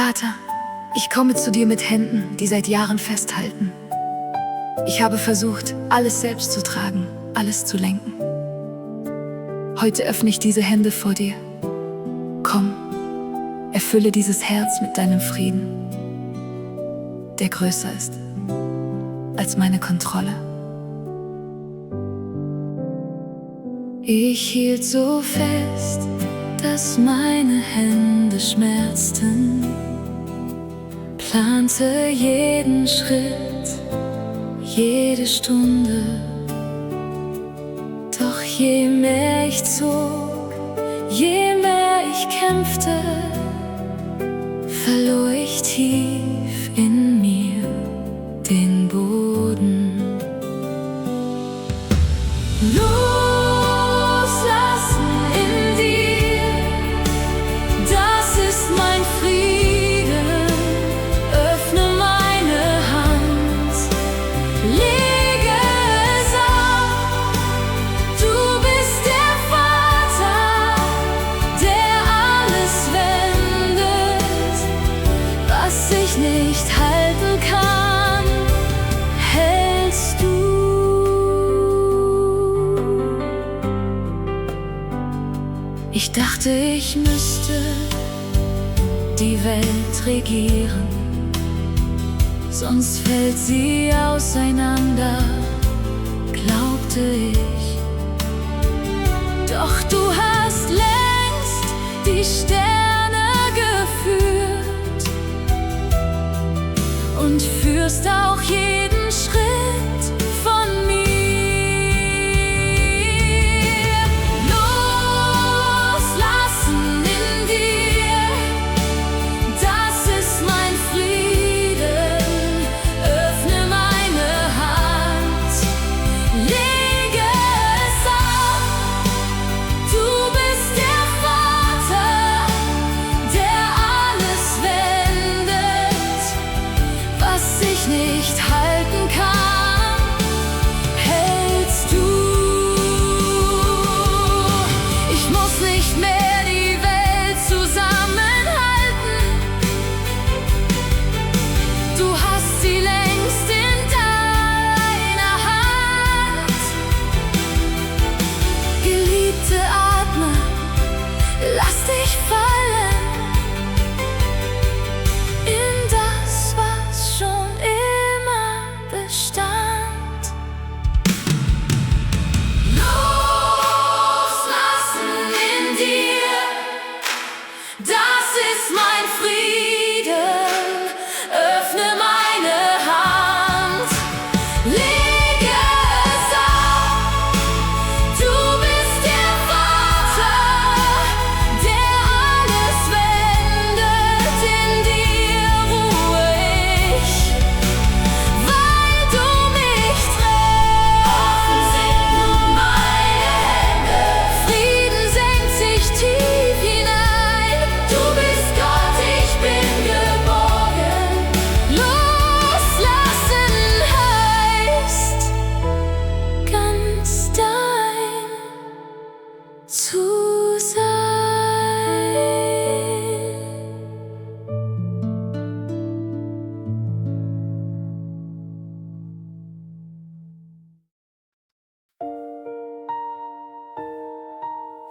Vater, ich komme zu dir mit Händen, die seit Jahren festhalten. Ich habe versucht, alles selbst zu tragen, alles zu lenken. Heute öffne ich diese Hände vor dir. Komm, erfülle dieses Herz mit deinem Frieden, der größer ist als meine Kontrolle. Ich hielt so fest, dass meine Hände schmerzten, plante jeden Schritt, jede Stunde. Doch je mehr ich zog, je mehr ich kämpfte, verlor ich tief in mir den Boden. Loslassen in dir, das ist mein Frieden. Öffne meine Hand, lege es ab. Du bist der Vater, der alles wendet. Was ich nicht halten kann, hältst du. Ich dachte, ich müsste die Welt regieren, sonst fällt sie auseinander, glaubte ich. Doch du hast längst die Sterne geführt und führst auch jeden Schritt von mir. Loslassen in dir, das ist mein Frieden. Öffne meine Hand, lege es ab. Du bist der Vater, der alles wendet. Was ich nicht halten kann, hältst du. Ich muss nicht mehr die Welt zusammenhalten. Du hast sie längst in deiner Hand. Geliebte, atme, lass dich fallen in das, was schon immer bestand. Loslassen in dir, das ist mein Frieden. Öffne meine Hand, lege es ab. Du bist der Vater, der alles wendet. In dir ruhe ich, weil du mich trägst. Offen sind nun meine Hände, Frieden senkt sich tief hinein. Du bist Gott, ich bin geborgen. Loslassen heißt ganz dein zu sein.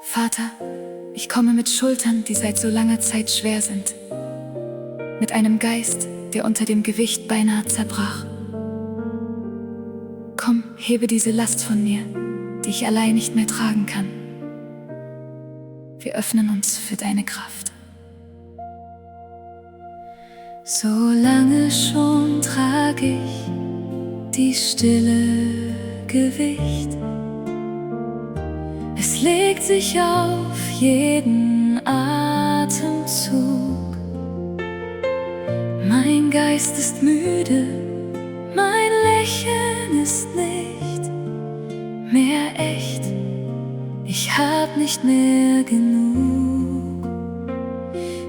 Vater, ich komme mit Schultern, die seit so langer Zeit schwer sind, mit einem Geist, der unter dem Gewicht beinahe zerbrach. Komm, hebe diese Last von mir, die ich allein nicht mehr tragen kann. Wir öffnen uns für deine Kraft. So lange schon trag ich die stille Gewicht. Es legt sich auf jeden Atemzug. Mein Geist ist müde, mein Lächeln ist nicht mehr echt. Ich hab nicht mehr genug.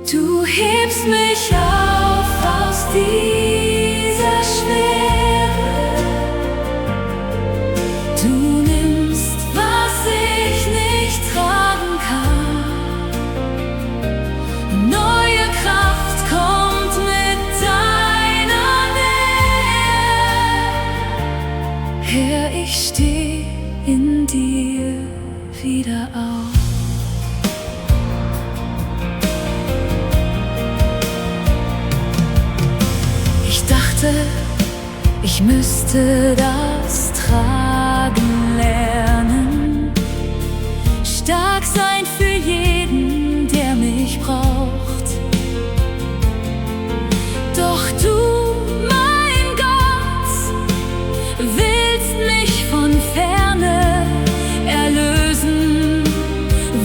Du hebst mich auf aus dieser Schwere. Du nimmst, was ich nicht tragen kann. Neue Kraft kommt dachte, ich müsste das tragen lernen, stark sein für jeden, der mich braucht. Doch du, mein Gott, willst mich von ferne erlösen,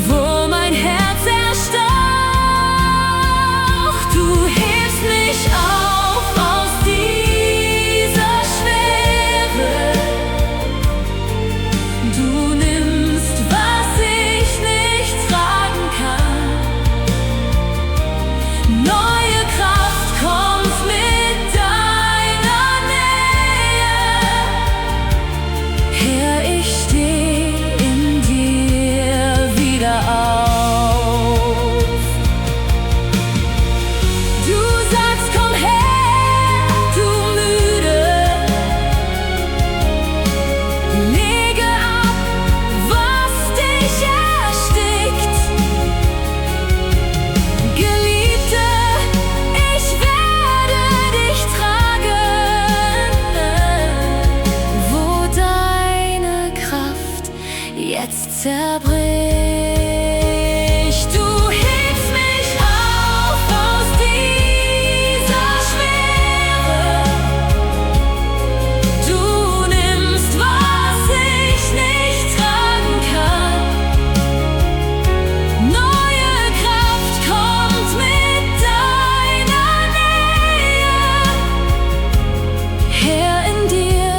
wo mein Herz erstarrt. Du hebst mich auf aus dieser Schwere. Du nimmst, was ich nicht tragen kann. Neue Kraft kommt mit deiner Nähe. Herr, ich steh in dir wieder auf. Du sagst, komm her, du Müde, lege ab, was dich erstickt. Geliebte, ich werde dich tragen, wo deine Kraft jetzt zerbricht. Du hebst mich auf aus dieser Schwere. Du nimmst, was ich nicht tragen kann. Neue Kraft kommt mit deiner Nähe. Herr, in dir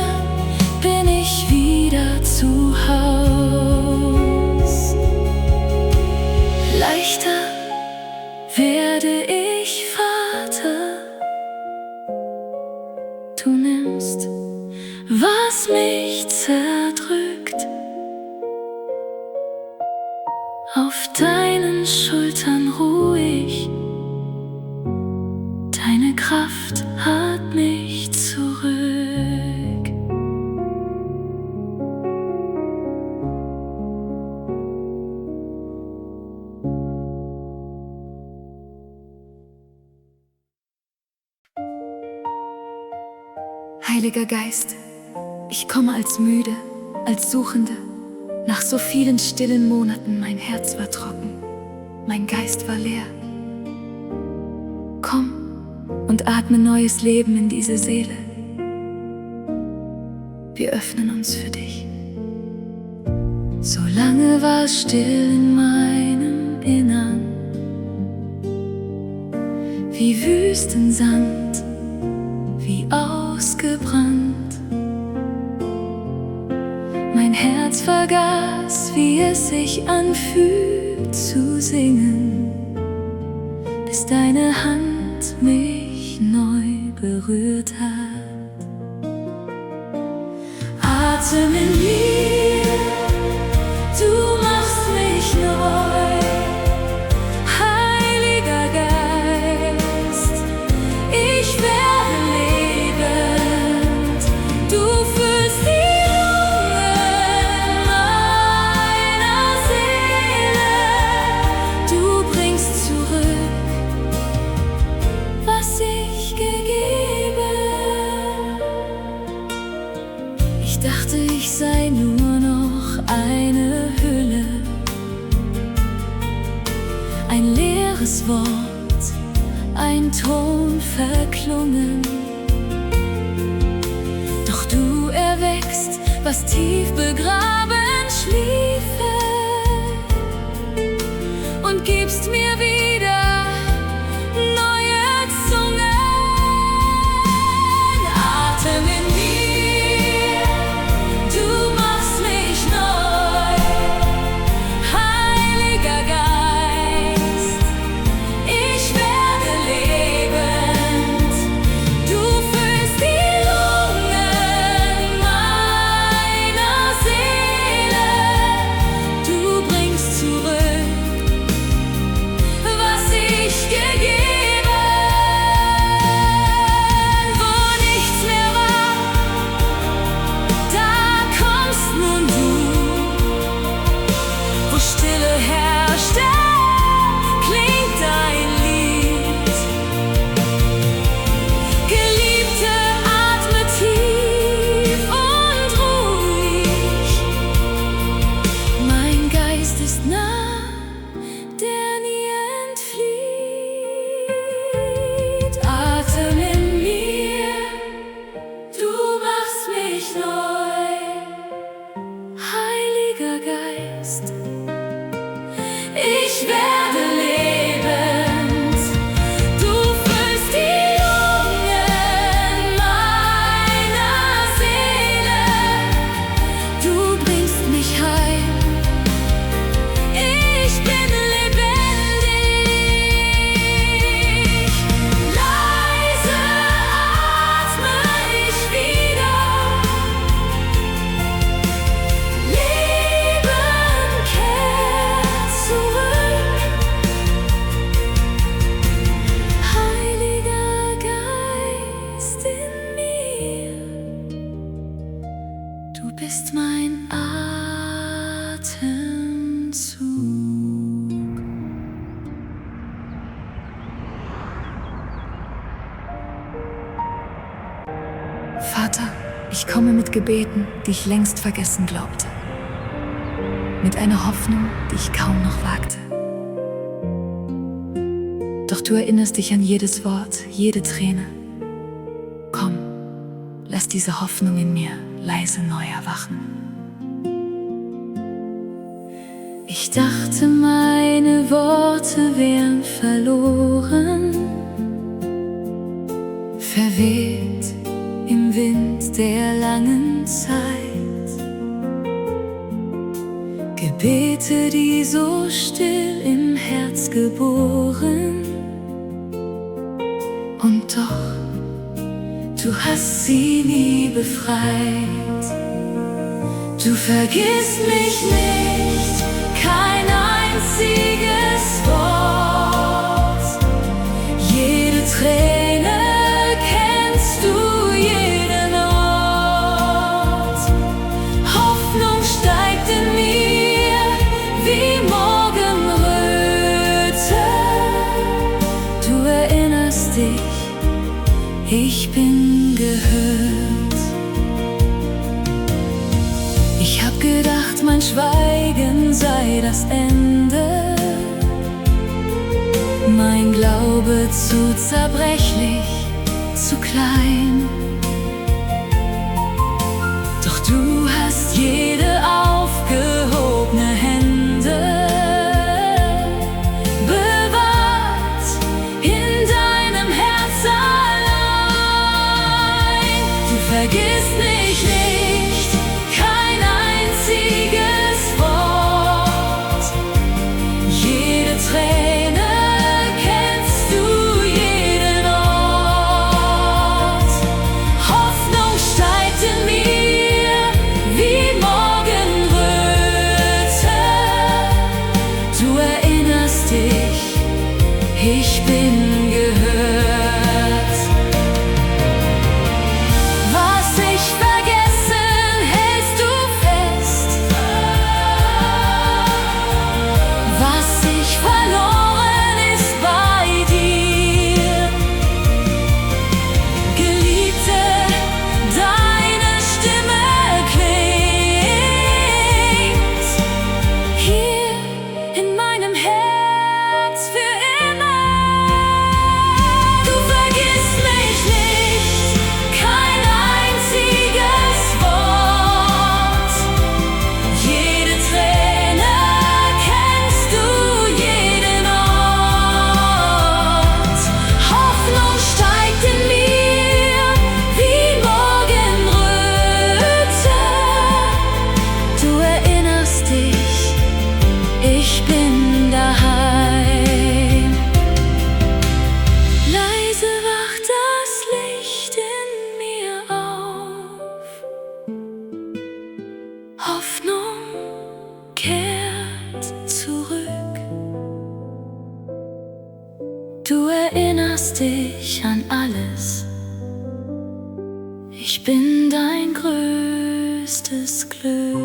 bin ich wieder zu Haus. Leichter werde ich, Vater. Du nimmst, was mich zerdrückt. Auf deinen Schultern ruh ich. Deine Kraft hat mich zurück. Heiliger Geist, ich komme als Müde, als Suchende. Nach so vielen stillen Monaten, mein Herz war trocken, mein Geist war leer. Komm und atme neues Leben in diese Seele. Wir öffnen uns für dich. So lange war es still in meinem Innern, wie Wüstensand, wie ausgebrannt. Mein Herz vergaß, wie es sich anfühlt zu singen, bis deine Hand mich neu berührt hat. Atem in mir, du machst mich neu. Heiliger Geist, ich werde lebend. Du füllst die Lungen meiner Seele. Du bringst zurück, was ich gegeben. Ich dachte, ich sei nur noch eine Hülle, ein leeres Wort, ein Ton verklungen. Doch du erweckst, was tief begraben schliefe, und gibst mir wieder neue Zungen. Atem in mir, du machst mich neu. Heiliger Geist, ich werde lebend. Du füllst die Lungen meiner Seele. Du bringst zurück, Ich komme mit Gebeten, die ich längst vergessen glaubte. Mit einer Hoffnung, die ich kaum noch wagte. Doch du erinnerst dich an jedes Wort, jede Träne. Komm, lass diese Hoffnung in mir leise neu erwachen. Ich dachte, meine Worte wären verloren, verweht im Wind der langen Zeit. Gebete, die so still im Herz geboren. Und doch, du hast sie nie befreit. Du vergisst mich nicht, kein einziges Wort. Jede Träne kennst du, jeden Ort. Hoffnung steigt in mir wie Morgenröte. Du erinnerst dich, ich bin gehört. Ich hab gedacht, mein Schweigen sei das Ende, mein Glaube zu zerbrechlich, zu klein. Doch du hast jede aufgehobene Hände bewahrt in deinem Herz allein. Du vergisst mich nicht, kein einziges Wort. Jede Träne kennst du, jeden Ort. Hoffnung steigt in mir wie Morgenröte. Du erinnerst dich, ich bin gehört. Was ich vergessen, hältst du fest. Was ich verloren, ist bei dir. Geliebte, deine Stimme klingt hier in meinem Herz für immer. Du vergisst mich nicht, kein einziges Wort. Jede Träne kennst du, jeden Ort. Hoffnung steigt in mir wie Morgenröte. Du erinnerst dich, ich bin daheim. Leise wacht das Licht in mir auf. Hoffnung kehrt zurück. Du erinnerst dich an alles. Ich bin dein größtes Glück.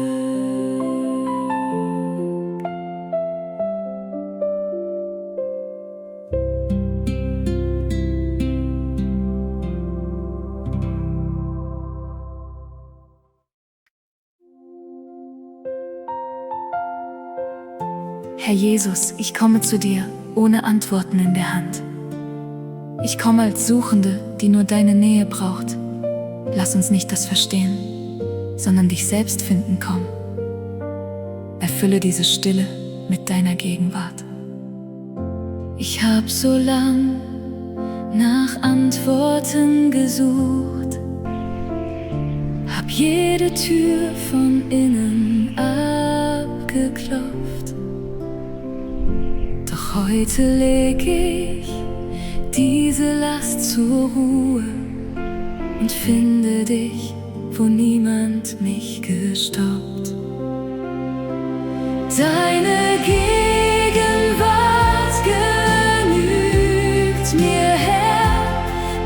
Herr Jesus, ich komme zu dir, ohne Antworten in der Hand. Ich komme als Suchende, die nur deine Nähe braucht. Lass uns nicht das Verstehen, sondern dich selbst finden, komm. Erfülle diese Stille mit deiner Gegenwart. Ich hab so lang nach Antworten gesucht, hab jede Tür von innen abgeklopft. Doch heute leg ich diese Last zur Ruhe und finde dich, wo niemand mich gestoppt. Deine Gegenwart genügt mir, Herr,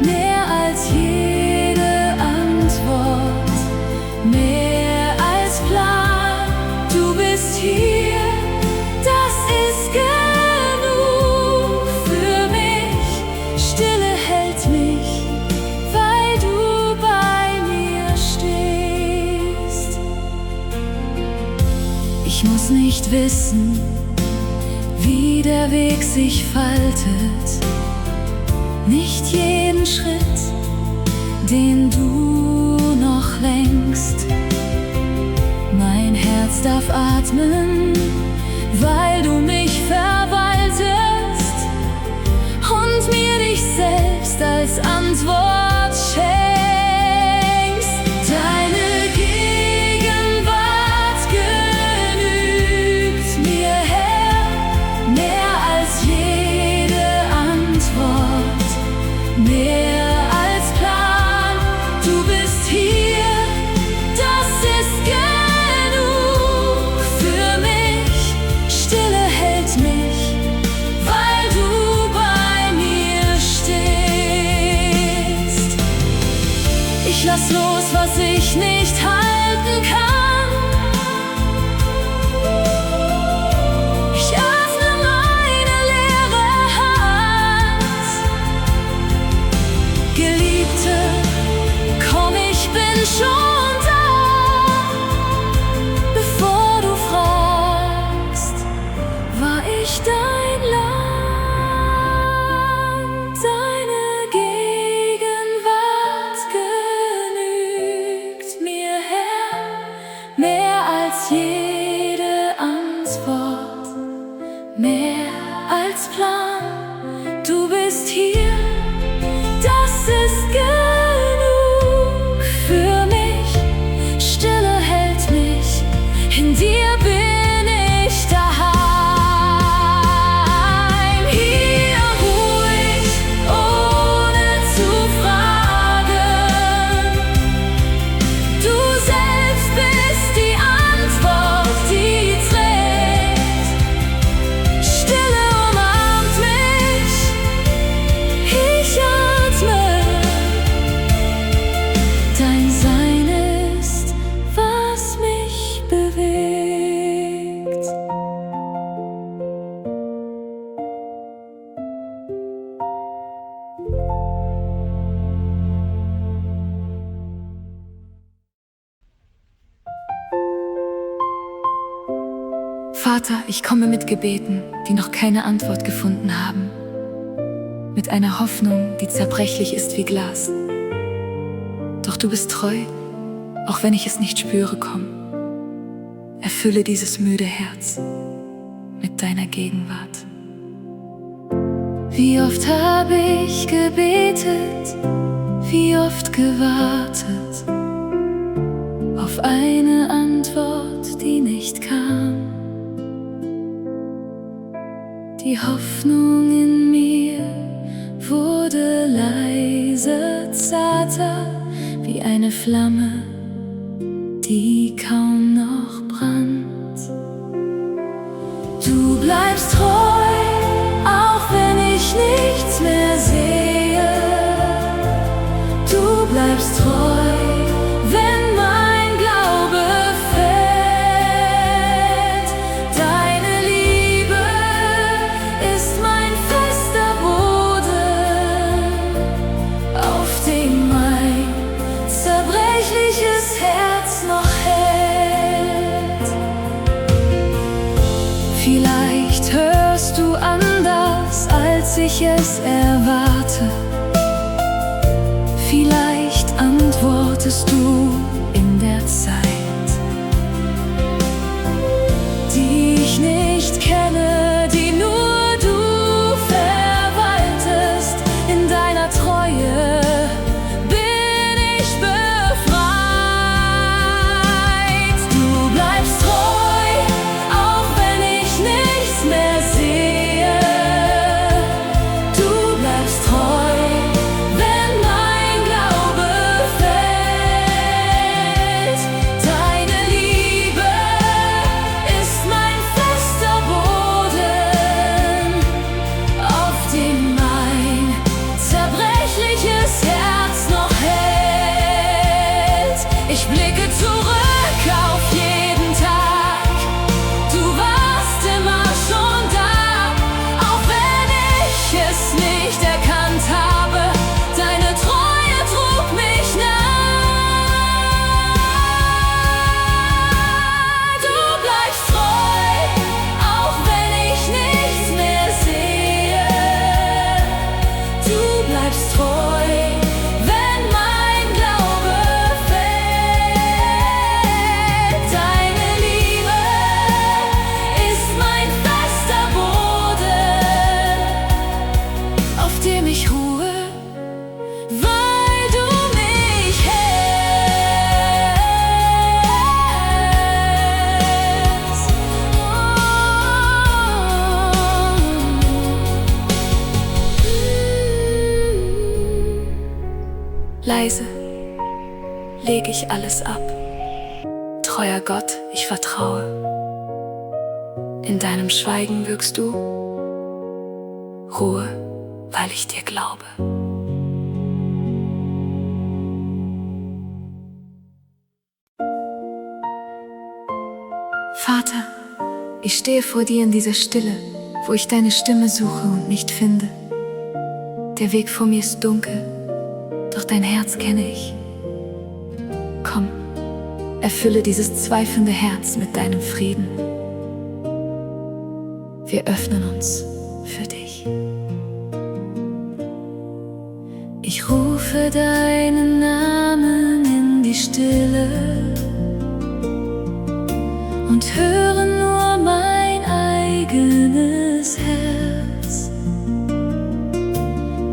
mehr als jede Antwort, mehr als Plan. Du bist hier, das ist genug für mich. Stille hält mich, weil du bei mir stehst. nicht wissen, wie der Weg sich faltet, nicht jeden Schritt, den du noch lenkst. Mein Herz darf atmen, weil du mich verwaltest und mir dich selbst als Antwort schenkst. Deine Gegenwart genügt mir, Herr, mehr als jede Antwort, mehr als Plan. Du bist hier, das ist genug für mich. Stille hält mich, weil du bei mir stehst. Ich lass los, was ich nicht halten kann. Ich öffne meine leere Hand. Geliebte, komm, ich bin schon da. Bevor du fragst, war ich dein Land. Deine Gegenwart genügt mir, Herr, mehr als jede Antwort, mehr als Plan. Du bist hier, das ist genug für mich. Stille hält mich, in dir bin ich daheim. Hier ruhig, ohne zu fragen. Du selbst bist die Antwort, die trägt. Stille umarmt mich, ich atme. Dein Sein ist, was mich bewegt. Vater, ich komme mit Gebeten, die noch keine Antwort gefunden haben. Mit einer Hoffnung, die zerbrechlich ist wie Glas. Doch du bist treu, auch wenn ich es nicht spüre, komm. Erfülle dieses müde Herz mit deiner Gegenwart. Wie oft habe ich gebetet, wie oft gewartet auf eine Antwort, die nicht kam. Die Hoffnung in mir wurde leise, zarter, wie eine Flamme, die kaum noch brannt. Du bleibst treu, auch wenn ich nichts mehr sehe. Du bleibst treu, wenn mein Glaube fällt. Deine Liebe ist mein fester Boden, auf dem mein zerbrechliches Herz noch hält. Vielleicht hörst du anders, als ich es erwarte. Vielleicht antwortest du in der Zeit, die ich nicht kenne, die nur du verwaltest. In deiner Treue bin ich befreit. Du bleibst treu, auch wenn ich nichts mehr sehe. Du bleibst treu, Leise lege ich alles ab. Treuer Gott, ich vertraue. In deinem Schweigen wirkst du Ruhe, weil ich dir glaube. Vater, ich stehe vor dir in dieser Stille, wo ich deine Stimme suche und nicht finde. Der Weg vor mir ist dunkel, doch dein Herz kenne ich. Komm, erfülle dieses zweifelnde Herz mit deinem Frieden. Wir öffnen uns für dich. Ich rufe deinen Namen in die Stille und höre nur mein eigenes Herz.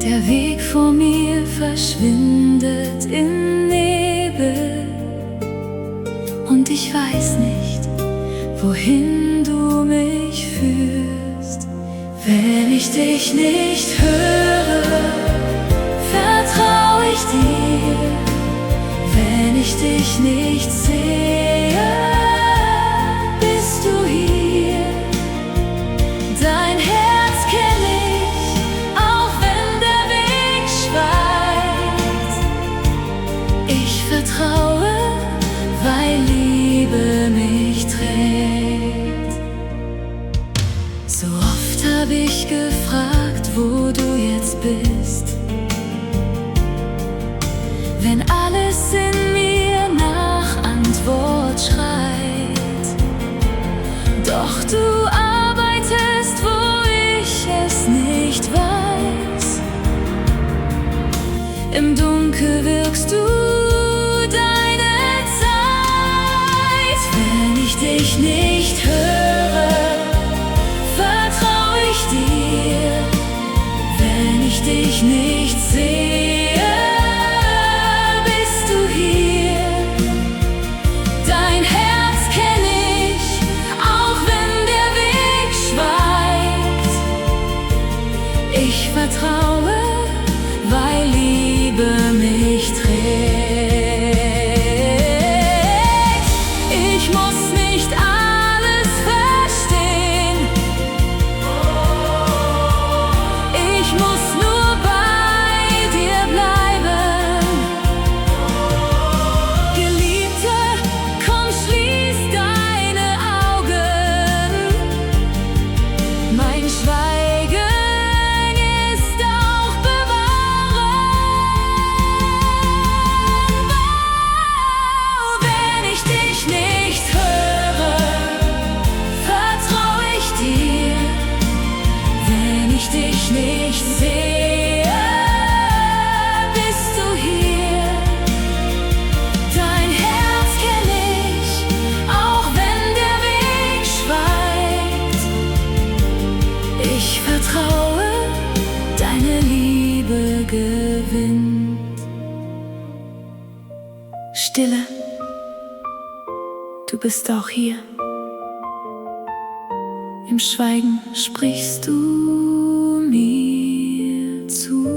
Der Weg vor mir verschwindet im Nebel und ich weiß nicht, wohin du mich führst. Wenn ich dich nicht höre, vertraue ich dir. Wenn ich dich nicht sehe, bist du hier. Dein Herz kenn ich, auch wenn der Weg schweigt. Ich vertraue, weil Liebe mich trägt. So oft hab ich gefragt, wo du jetzt bist. Wenn alles in mir nach Antwort schreit, doch du arbeitest, wo ich es nicht weiß. Im Dunkel wirkst du deine Zeit. Wenn ich dich nicht höre, vertraue ich dir. Wenn ich dich nicht sehe, bist du hier. Dein Herz kenn ich, auch wenn der Weg schweigt. Ich vertraue, weil Liebe mich trägt. Ich muss nicht alles verstehen. Ich muss nur bei dir bleiben. Geliebte, komm, schließ deine Augen. Mein Schweigen ist auch Bewahrung. Wenn ich dich nicht höre, vertraue ich dir. Wenn ich dich nicht sehe, bist du hier. Dein Herz kenn ich, auch wenn der Weg schweigt. Ich vertraue, deine Liebe gewinnt. Stille, du bist auch hier. Im Schweigen sprichst du mir zu.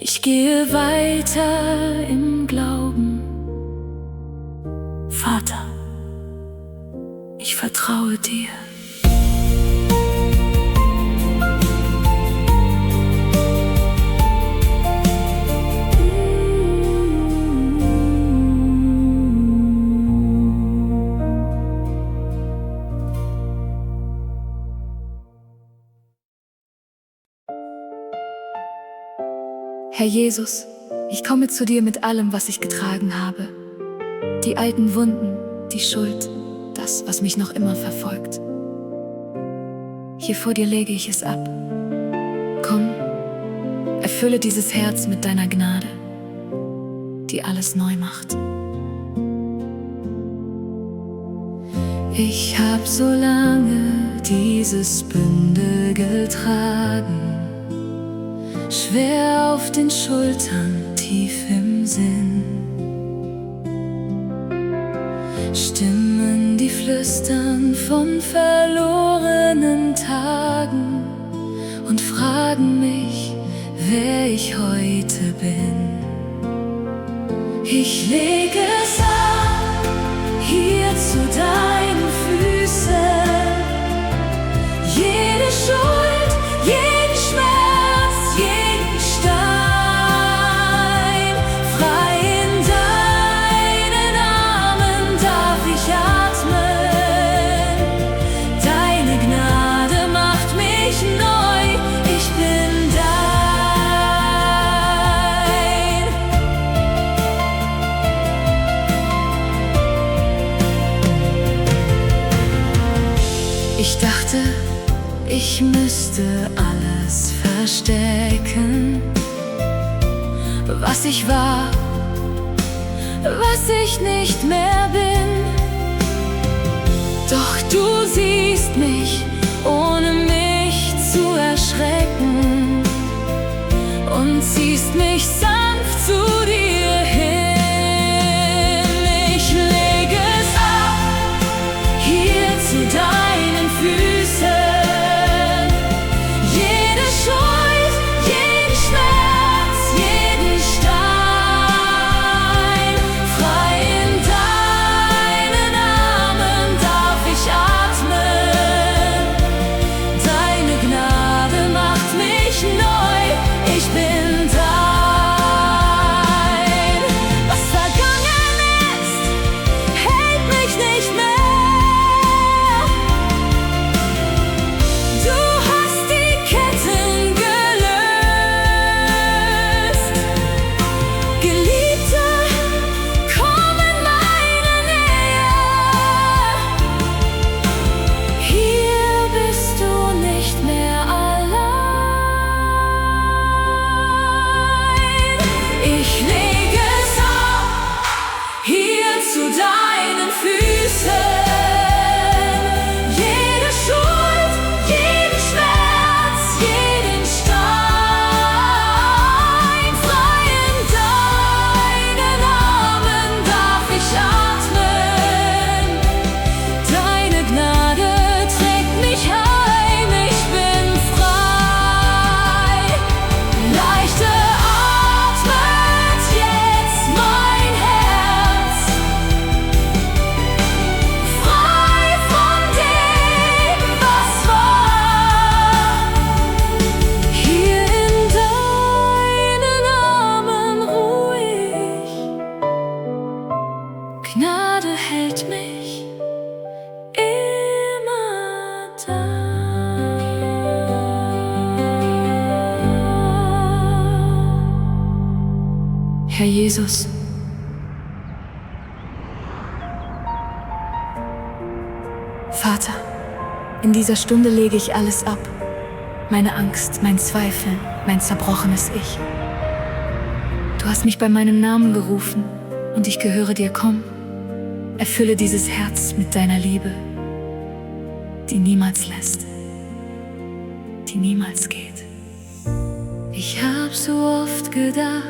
Ich gehe weiter im Glauben. Vater, ich vertraue dir. Herr Jesus, ich komme zu dir mit allem, was ich getragen habe. Die alten Wunden, die Schuld, das, was mich noch immer verfolgt. Hier vor dir lege ich es ab. Komm, erfülle dieses Herz mit deiner Gnade, die alles neu macht. Ich hab so lange dieses Bündel getragen, schwer auf den Schultern, tief im Sinn. Stimmen, die flüstern von Tagen und fragen mich, wer ich heute heute bin. Ich lege es ab, hier zu deinen Füßen. Jede Schuld, jeden Schmerz, jeden Stein. Frei in deinen Armen darf ich atmen. Deine Gnade macht mich neu, ich bin dein. Ich dachte, ich müsste alles verstecken, was ich war, was ich nicht mehr bin. Doch du siehst mich, ohne mich zu erschrecken, und ziehst mich sanft zu dir hin. Ich lege es ab, hier zu deinen Füßen. Jede Schuld, jeden Schmerz, jeden Stein. Frei in deinen Armen darf ich atmen. Deine Gnade macht mich neu, ich bin dein. Was vergangen ist, hält mich nicht mehr. Du hast die Ketten gelöst. Geliebter, komm in meine Nähe. Hier bist du nicht mehr allein. Ich lege es ab, hier zu deinen Füßen. Jede Schuld, jeden Schmerz, jeden Stein. Frei in deinen Armen darf ich atmen. Deine Gnade trägt mich heim, ich bin frei. Leichter atmet jetzt mein Herz. Frei von dem, was war. Hier in deinen Armen ruhig. Gnade hält mich immer da. Herr Jesus, Vater, in dieser Stunde lege ich alles ab. Meine Angst, mein Zweifel, mein zerbrochenes Ich. Du hast mich bei meinem Namen gerufen und ich gehöre dir. Komm, erfülle dieses Herz mit deiner Liebe, die niemals lässt, die niemals geht. Ich hab so oft gedacht,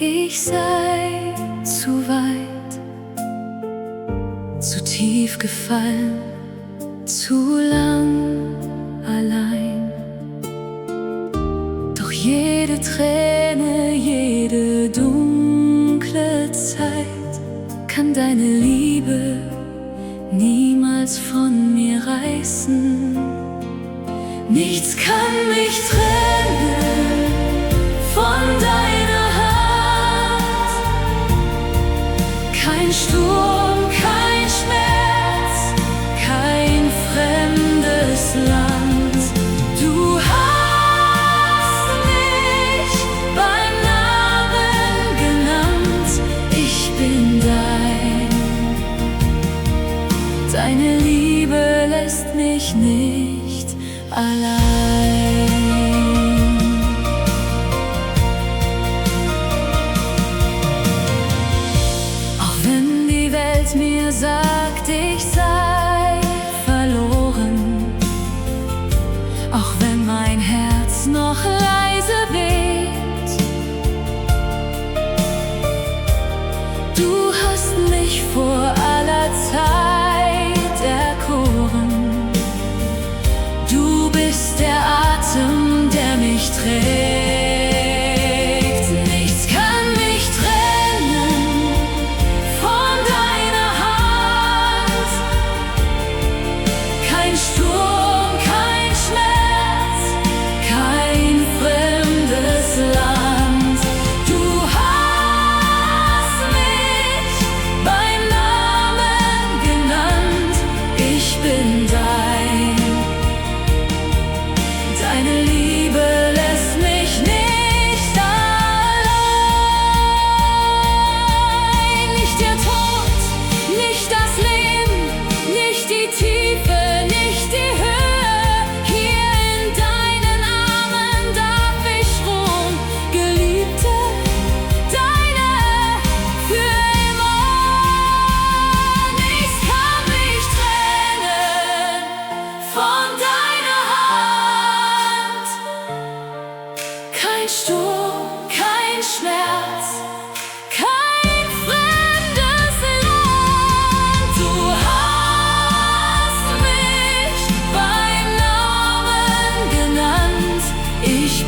ich sei zu weit, zu tief gefallen, zu lang allein. Doch jede Träne, jede dunkle Zeit kann deine Liebe niemals von mir reißen. Nichts kann mich trennen von deiner Hand. Kein Sturm, kein Schmerz, kein fremdes Land. Du hast mich beim Namen genannt. Ich bin dein. Deine Liebe lässt mich nicht allein.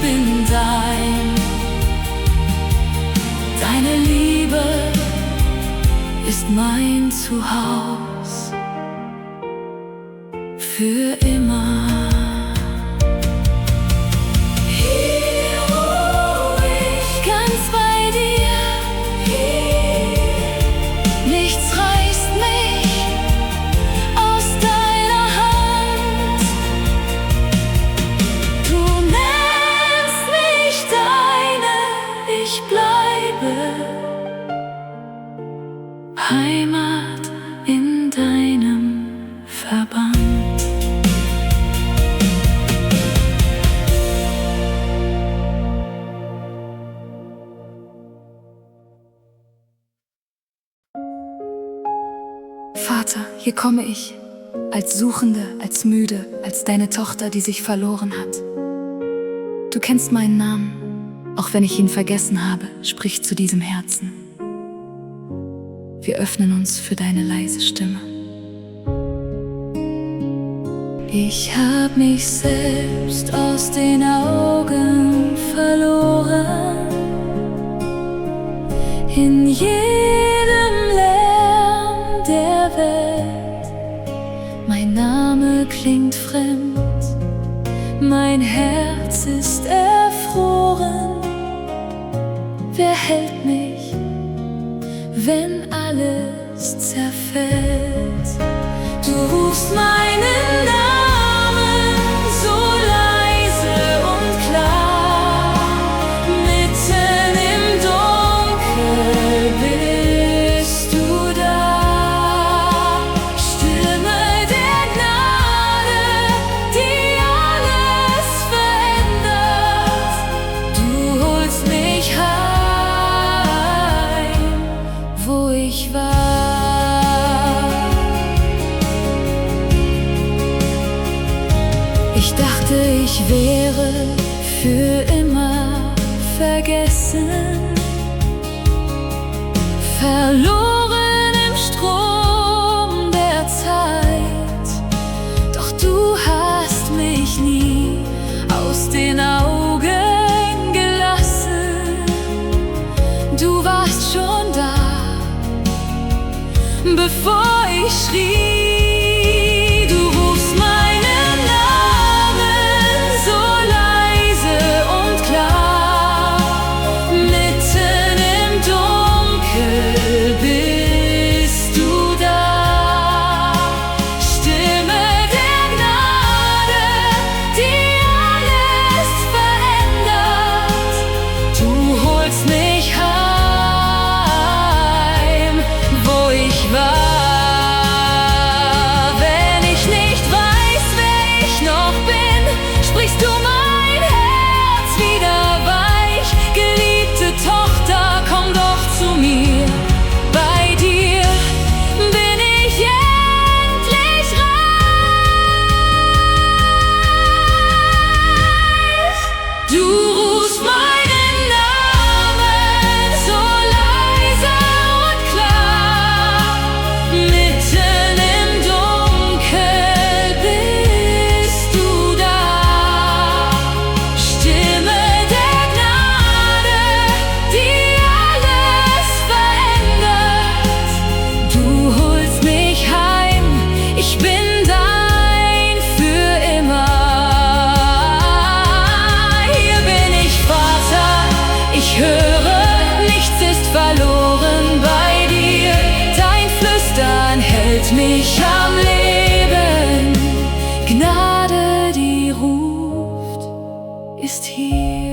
bin dein. Deine Liebe ist mein Zuhause für immer. Hier, wo ich ganz bei dir, nichts reißt mich aus deiner Hand. Du nennst mich deine, ich bleibe Heimat in deinem Verband. Vater, hier komme ich, als Suchende, als Müde, als deine Tochter, die sich verloren hat. Du kennst meinen Namen, auch wenn ich ihn vergessen habe, sprich zu diesem Herzen. Wir öffnen uns für deine leise Stimme. Ich hab mich selbst aus den Augen verloren, in jedem Lärm der Welt. Mein Name klingt fremd, mein Herz ist erfroren. Wer hält mich, wenn alles zerfällt? Du rufst meinen Namen so leise und klar, mitten im Dunkel bist du da. Stimme der Gnade, die alles verändert. Du holst mich heim, wo ich war. Ich dachte, ich wäre für immer vergessen, verloren im Strom der Zeit. Doch du hast mich nie aus den Augen gelassen. Du warst schon da, bevor ich schrie. Du rufst meinen Namen so leise und klar, mitten im Dunkel bist du da. Stimme der Gnade, die alles verändert. Du holst mich heim, wo ich war. Wenn ich nicht weiß, wer ich noch bin, sprichst du mein Herz wieder weich. Geliebte Tochter, komm doch zu mir. Bei dir bin ich endlich reich. Du rufst meinen Namen so leise und klar, mitten im Dunkel bist du da. Stimme der Gnade, die alles verändert. Du holst mich heim, ich bin dein für immer. Hier bin ich, Vater, ich höre, nichts ist verloren bei dir. Dein Flüstern hält mich am Leben. Gnade, die ruft, ist hier.